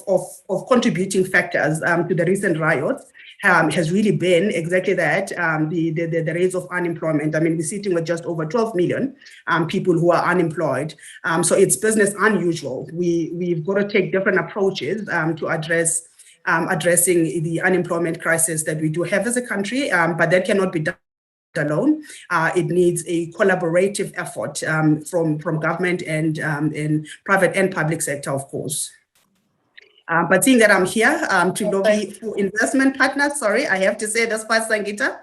contributing factors to the recent riots has really been exactly that, the rates of unemployment. I mean, we're sitting with just over 12 million people who are unemployed. So it's business unusual. We've got to take different approaches to addressing the unemployment crisis that we do have as a country, but that cannot be done alone. It needs a collaborative effort from government and private and public sector, of course. But seeing that I'm here to lobby for investment partners, sorry, I have to say this part, Sangeeta.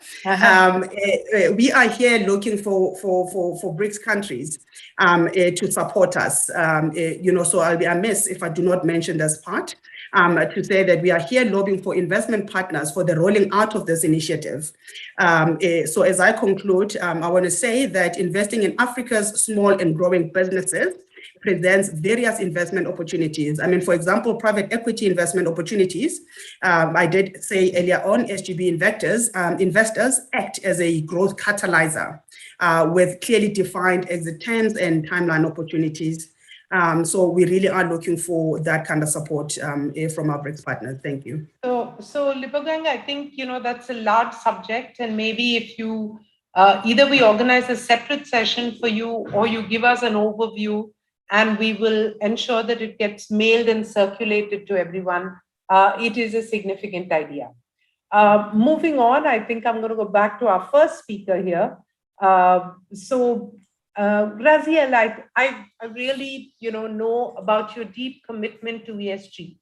We are here looking for BRICS countries to support us. So I'll be amiss if I do not mention this part. To say that we are here lobbying for investment partners for the rolling out of this initiative. So as I conclude, I want to say that investing in Africa's small and growing businesses presents various investment opportunities. I mean, for example, private equity investment opportunities. I did say earlier on, SGB investors act as a growth catalyzer with clearly defined exit terms and timeline opportunities. So we really are looking for that kind of support from our BRICS partners. Thank you. So Lebogang, I think, that's a large subject, and maybe if you, either we organize a separate session for you, or you give us an overview, and we will ensure that it gets mailed and circulated to everyone. It is a significant idea. Moving on, I think I'm going to go back to our first speaker here. Raziel, I really, know about your deep commitment to ESG.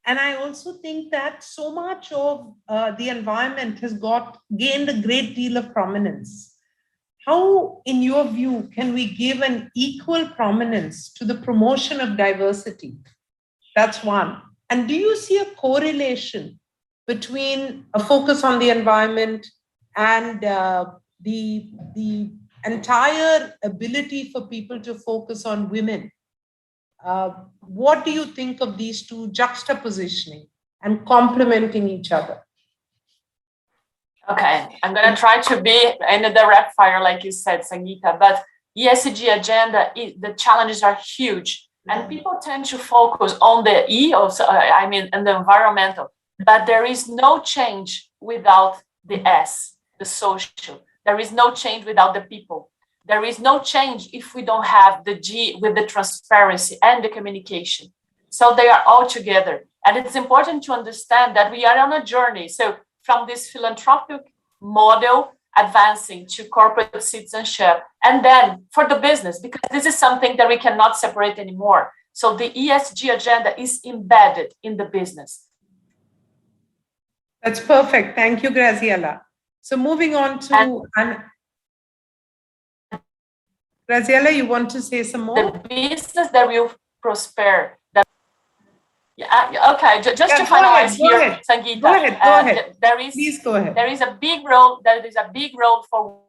And I also think that so much of the environment has gained a great deal of prominence. how, in your view, can we give an equal prominence to the promotion of diversity? That's one. And do you see a correlation between a focus on the environment and the entire ability for people to focus on women? What do you think of these two juxtapositioning and complementing each other? Okay, I'm going to try to be in the rapid fire, like you said, Sangeeta, but ESG agenda, the challenges are huge. And people tend to focus on the E, and the environmental, but there is no change without the S, the social. There is no change without the people. There is no change if we don't have the G with the transparency and the communication. So they are all together. And it's important to understand that we are on a journey. So from this philanthropic model advancing to corporate citizenship, and then for the business, because this is something that we cannot separate anymore. So the ESG agenda is embedded in the business. That's perfect. Thank you, Graziella. So moving on to Graziella, you want to say some more? The business that will prosper. Okay, just to finalize here, Sangeeta. Go ahead. Please go ahead. There is a big role. There is a big role for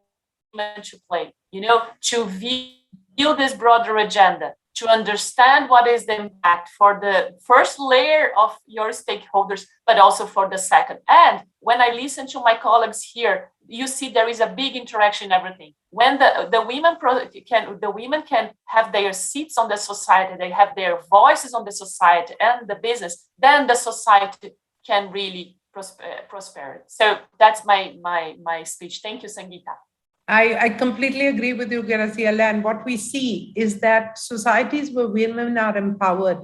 women to play. To view this broader agenda, to understand what is the impact for the first layer of your stakeholders, but also for the second. And when I listen to my colleagues here, you see there is a big interaction in everything. When the women can have their seats on the society, they have their voices on the society and the business, then the society can really prosper. So that's my speech. Thank you, Sangeeta. I completely agree with you, Graziella. And what we see is that societies where women are empowered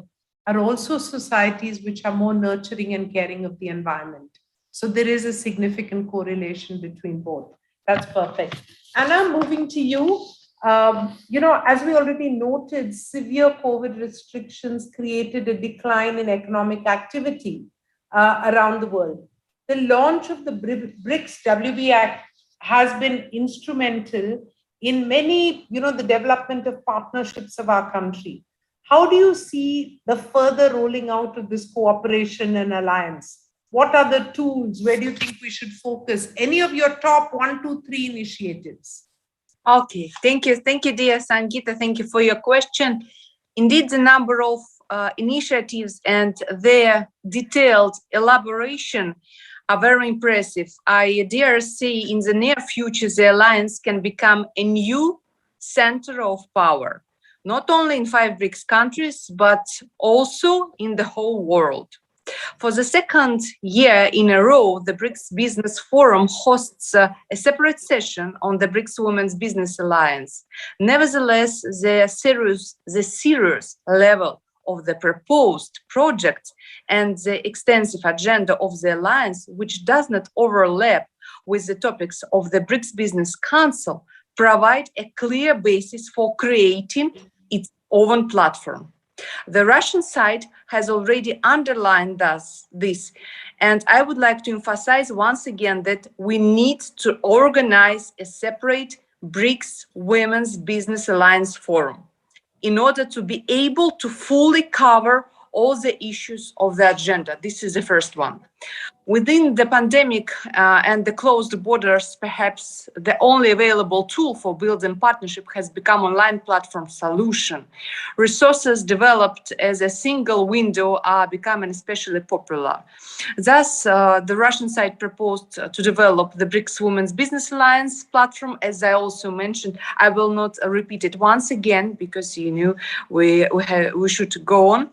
are also societies which are more nurturing and caring of the environment. So there is a significant correlation between both. That's perfect. Anna, moving to you. As we already noted, severe COVID restrictions created a decline in economic activity around the world. The launch of the BRICS WB has been instrumental in many, the development of partnerships of our country. How do you see the further rolling out of this cooperation and alliance? What are the tools? Where do you think we should focus? Any of your top 1, 2, 3 initiatives? Okay, thank you, dear Sangeeta. Thank you for your question. Indeed, the number of initiatives and their detailed elaboration are very impressive. I dare say in the near future, the alliance can become a new center of power, not only in 5 BRICS countries, but also in the whole world. For the second year in a row, the BRICS Business Forum hosts a separate session on the BRICS Women's Business Alliance. Nevertheless, the serious level of the proposed project and the extensive agenda of the alliance, which does not overlap with the topics of the BRICS Business Council, provide a clear basis for creating its own platform. The Russian side has already underlined this, and I would like to emphasize once again that we need to organize a separate BRICS Women's Business Alliance Forum in order to be able to fully cover all the issues of the agenda. This is the first one. Within the pandemic and the closed borders, perhaps the only available tool for building partnership has become online platform solution. Resources developed as a single window are becoming especially popular. Thus, the Russian side proposed to develop the BRICS Women's Business Alliance platform. As I also mentioned, I will not repeat it once again because we should go on.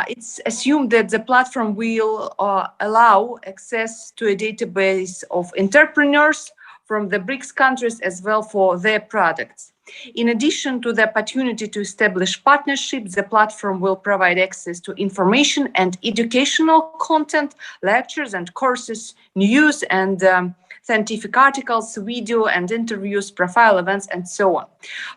It's assumed that the platform will allow access to a database of entrepreneurs from the BRICS countries as well for their products. In addition to the opportunity to establish partnerships, the platform will provide access to information and educational content, lectures and courses, news and scientific articles, video and interviews, profile events, and so on.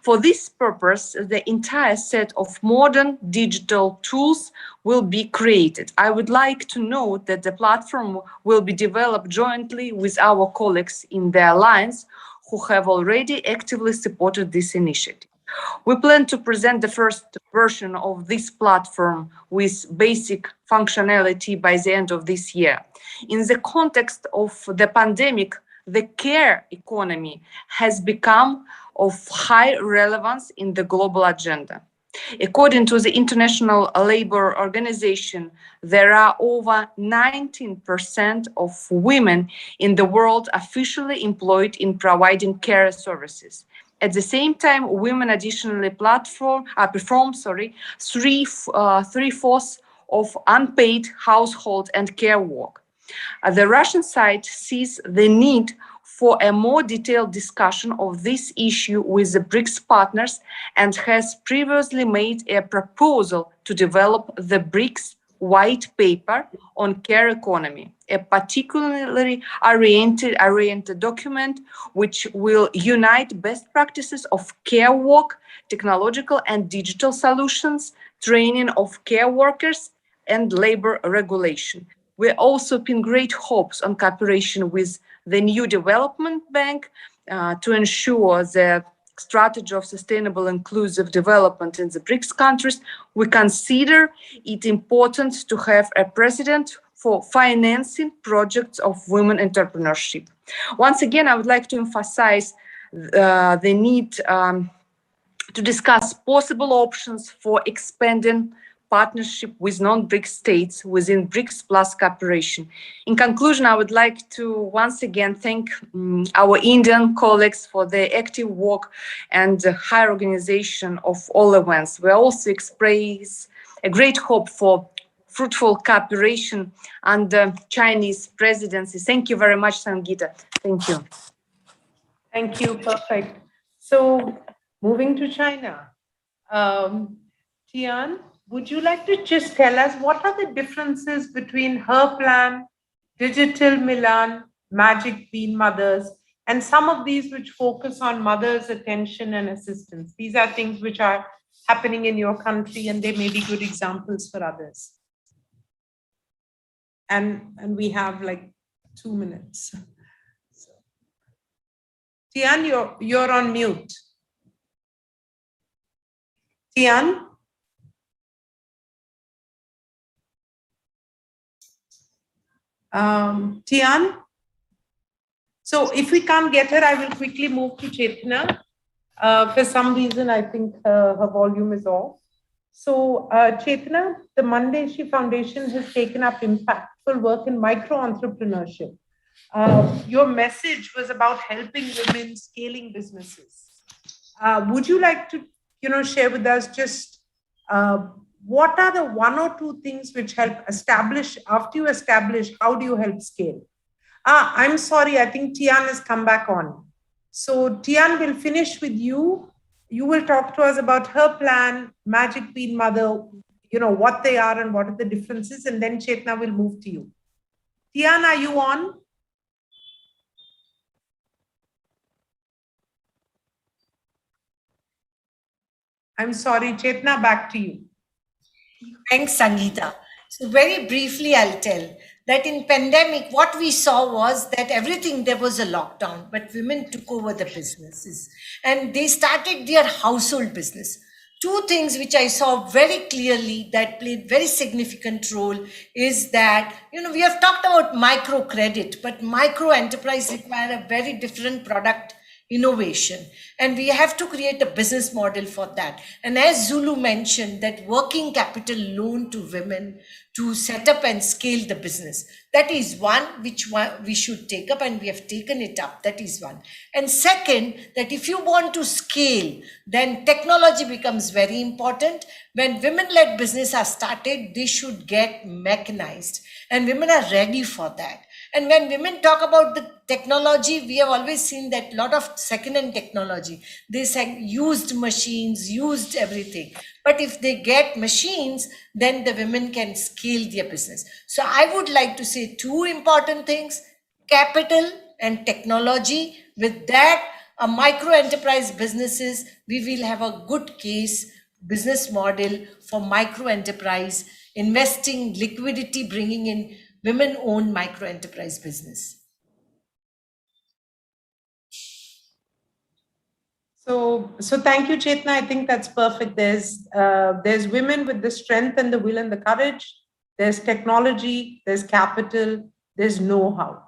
For this purpose, the entire set of modern digital tools will be created. I would like to note that the platform will be developed jointly with our colleagues in the Alliance, who have already actively supported this initiative. We plan to present the first version of this platform with basic functionality by the end of this year. In the context of the pandemic, the care economy has become of high relevance in the global agenda. According to the International Labour Organization, there are over 19% of women in the world officially employed in providing care services. At the same time, women additionally perform three-fourths of unpaid household and care work. The Russian side sees the need for a more detailed discussion of this issue with the BRICS partners and has previously made a proposal to develop the BRICS white paper on care economy, a particularly oriented document which will unite best practices of care work, technological and digital solutions, training of care workers, and labor regulation. We also pin great hopes on cooperation with the new development bank to ensure the strategy of sustainable inclusive development in the BRICS countries. We consider it important to have a precedent for financing projects of women entrepreneurship. Once again, I would like to emphasize the need to discuss possible options for expanding partnership with non-BRICS states within BRICS Plus cooperation. In conclusion, I would like to once again thank our Indian colleagues for their active work and high organization of all events. We also express a great hope for fruitful cooperation under Chinese presidency. Thank you very much, Sangeeta. Thank you. Thank you. Perfect. So moving to China, Tian, would you like to just tell us what are the differences between her plan, Digital Milan, Magic Bean Mothers, and some of these which focus on mothers' attention and assistance? These are things which are happening in your country and they may be good examples for others. And we have like 2 minutes. So, Tian, you're on mute. Tian? Tian? So if we can't get her, I will quickly move to Chetna. For some reason, I think her volume is off. So Chetna, the Mandeshi Foundation has taken up impactful work in micro-entrepreneurship. Your message was about helping women scaling businesses. Would you like to share with us just what are the 1 or 2 things which help establish, after you establish, how do you help scale? I'm sorry, I think Tian has come back on. So Tian will finish with you. You will talk to us about her plan, Magic Bean Mother, what they are and what are the differences, and then Chetna will move to you. Tian, are you on? I'm sorry, Chetna, back to you. Thanks, Sangeeta. So very briefly, I'll tell that in pandemic, what we saw was that there was a lockdown, but women took over the businesses and they started their household business. 2 things which I saw very clearly that played very significant role is that, we have talked about microcredit, but micro enterprise require a very different product innovation, and we have to create a business model for that. And as Zulu mentioned, that working capital loan to women to set up and scale the business, that is one which we should take up, and we have taken it up. That is one. And second, that if you want to scale, then technology becomes very important. When women-led business are started, they should get mechanized, and women are ready for that. And when women talk about the technology, we have always seen that lot of second-hand technology. They say used machines, used everything. But if they get machines, then the women can scale their business. So I would like to say 2 important things: capital and technology. With that, micro enterprise businesses, we will have a good case business model for micro enterprise, investing liquidity, bringing in women-owned micro enterprise business. So thank you, Chetna. I think that's perfect. There's women with the strength and the will and the courage. There's technology, there's capital, there's know-how.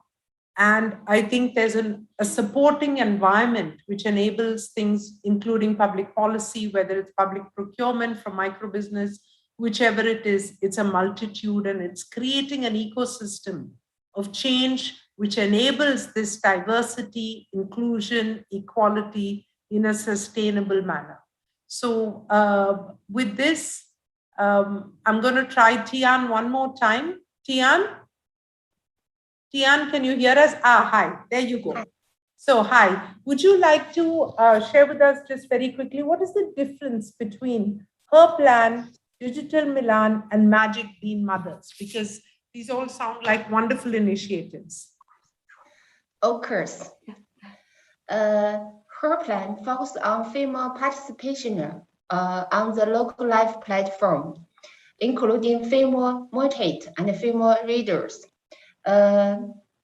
And I think there's a supporting environment which enables things, including public policy, whether it's public procurement from micro business, whichever it is, it's a multitude, and it's creating an ecosystem of change which enables this diversity, inclusion, equality in a sustainable manner. So with this, I'm going to try Tian one more time. Tian, can you hear us? Hi, there you go. So hi, would you like to share with us just very quickly, what is the difference between her plan, Digital Milan, and Magic Bean Mothers? Because these all sound like wonderful initiatives. Of course. Her plan focuses on female participation on the local life platform, including female motivated and female readers.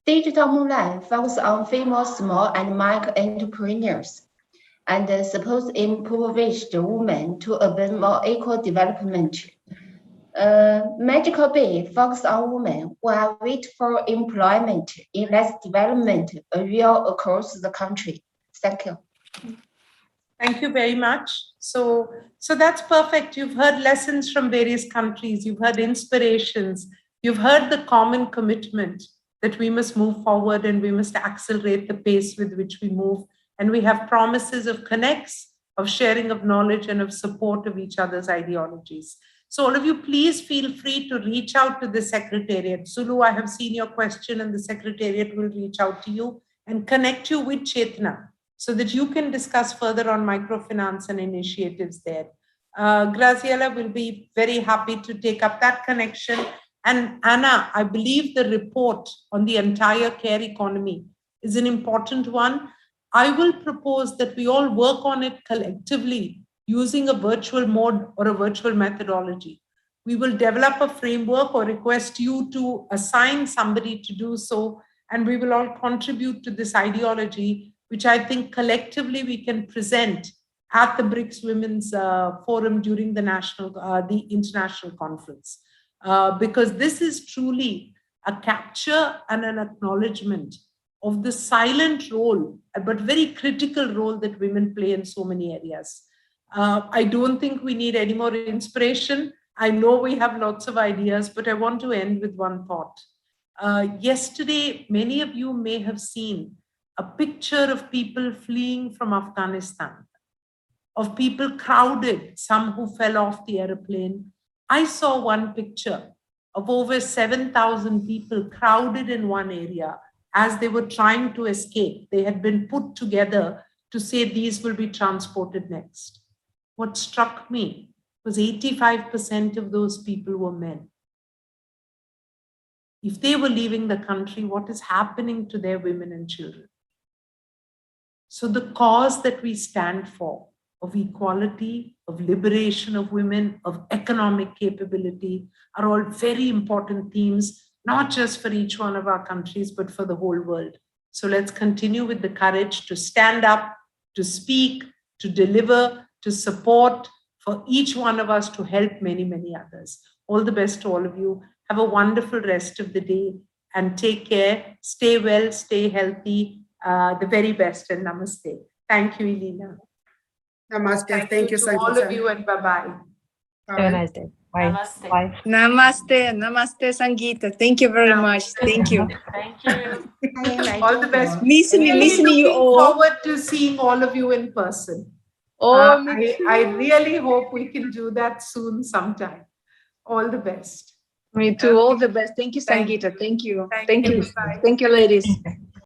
Digital Milan focuses on female small and micro entrepreneurs and supports impoverished women to urban more equal development. Magical Bee focuses on women who are waiting for employment in less development area across the country. Thank you. Thank you very much. So that's perfect. You've heard lessons from various countries. You've heard inspirations. You've heard the common commitment that we must move forward and we must accelerate the pace with which we move. And we have promises of connects, of sharing of knowledge, and of support of each other's ideologies. So all of you, please feel free to reach out to the Secretariat. Sulu, I have seen your question, and the Secretariat will reach out to you and connect you with Chetna so that you can discuss further on microfinance and initiatives there. Graziella will be very happy to take up that connection. And Anna, I believe the report on the entire care economy is an important one. I will propose that we all work on it collectively using a virtual mode or a virtual methodology. We will develop a framework or request you to assign somebody to do so, and we will all contribute to this ideology, which I think collectively we can present at the BRICS Women's Forum during the international conference. Because this is truly a capture and an acknowledgement of the silent role, but very critical role that women play in so many areas. I don't think we need any more inspiration. I know we have lots of ideas, but I want to end with one thought. Yesterday, many of you may have seen a picture of people fleeing from Afghanistan, of people crowded, some who fell off the airplane. I saw one picture of over 7,000 people crowded in one area as they were trying to escape. They had been put together to say these will be transported next. What struck me was 85% of those people were men. If they were leaving the country, what is happening to their women and children? So the cause that we stand for, of equality, of liberation of women, of economic capability, are all very important themes, not just for each one of our countries, but for the whole world. So let's continue with the courage to stand up, to speak, to deliver, to support, for each one of us to help many, many others. All the best to all of you. Have a wonderful rest of the day and take care. Stay well, stay healthy. The very best, and namaste. Thank you, Elena. Namaste. Thank you, to all of you, and bye-bye. Have a nice day. Bye. Namaste. Bye. Namaste, namaste, Sangeeta. Thank you very much. Thank you. Thank you. All the best. Missing Really you looking all. forward to seeing all of you in person. Oh, me too. I really hope we can do that soon sometime. All the best. Me too. All the best. Thank you, Thank Sangeeta. Thank you. Thank Thank you. you. Bye. Thank you, ladies.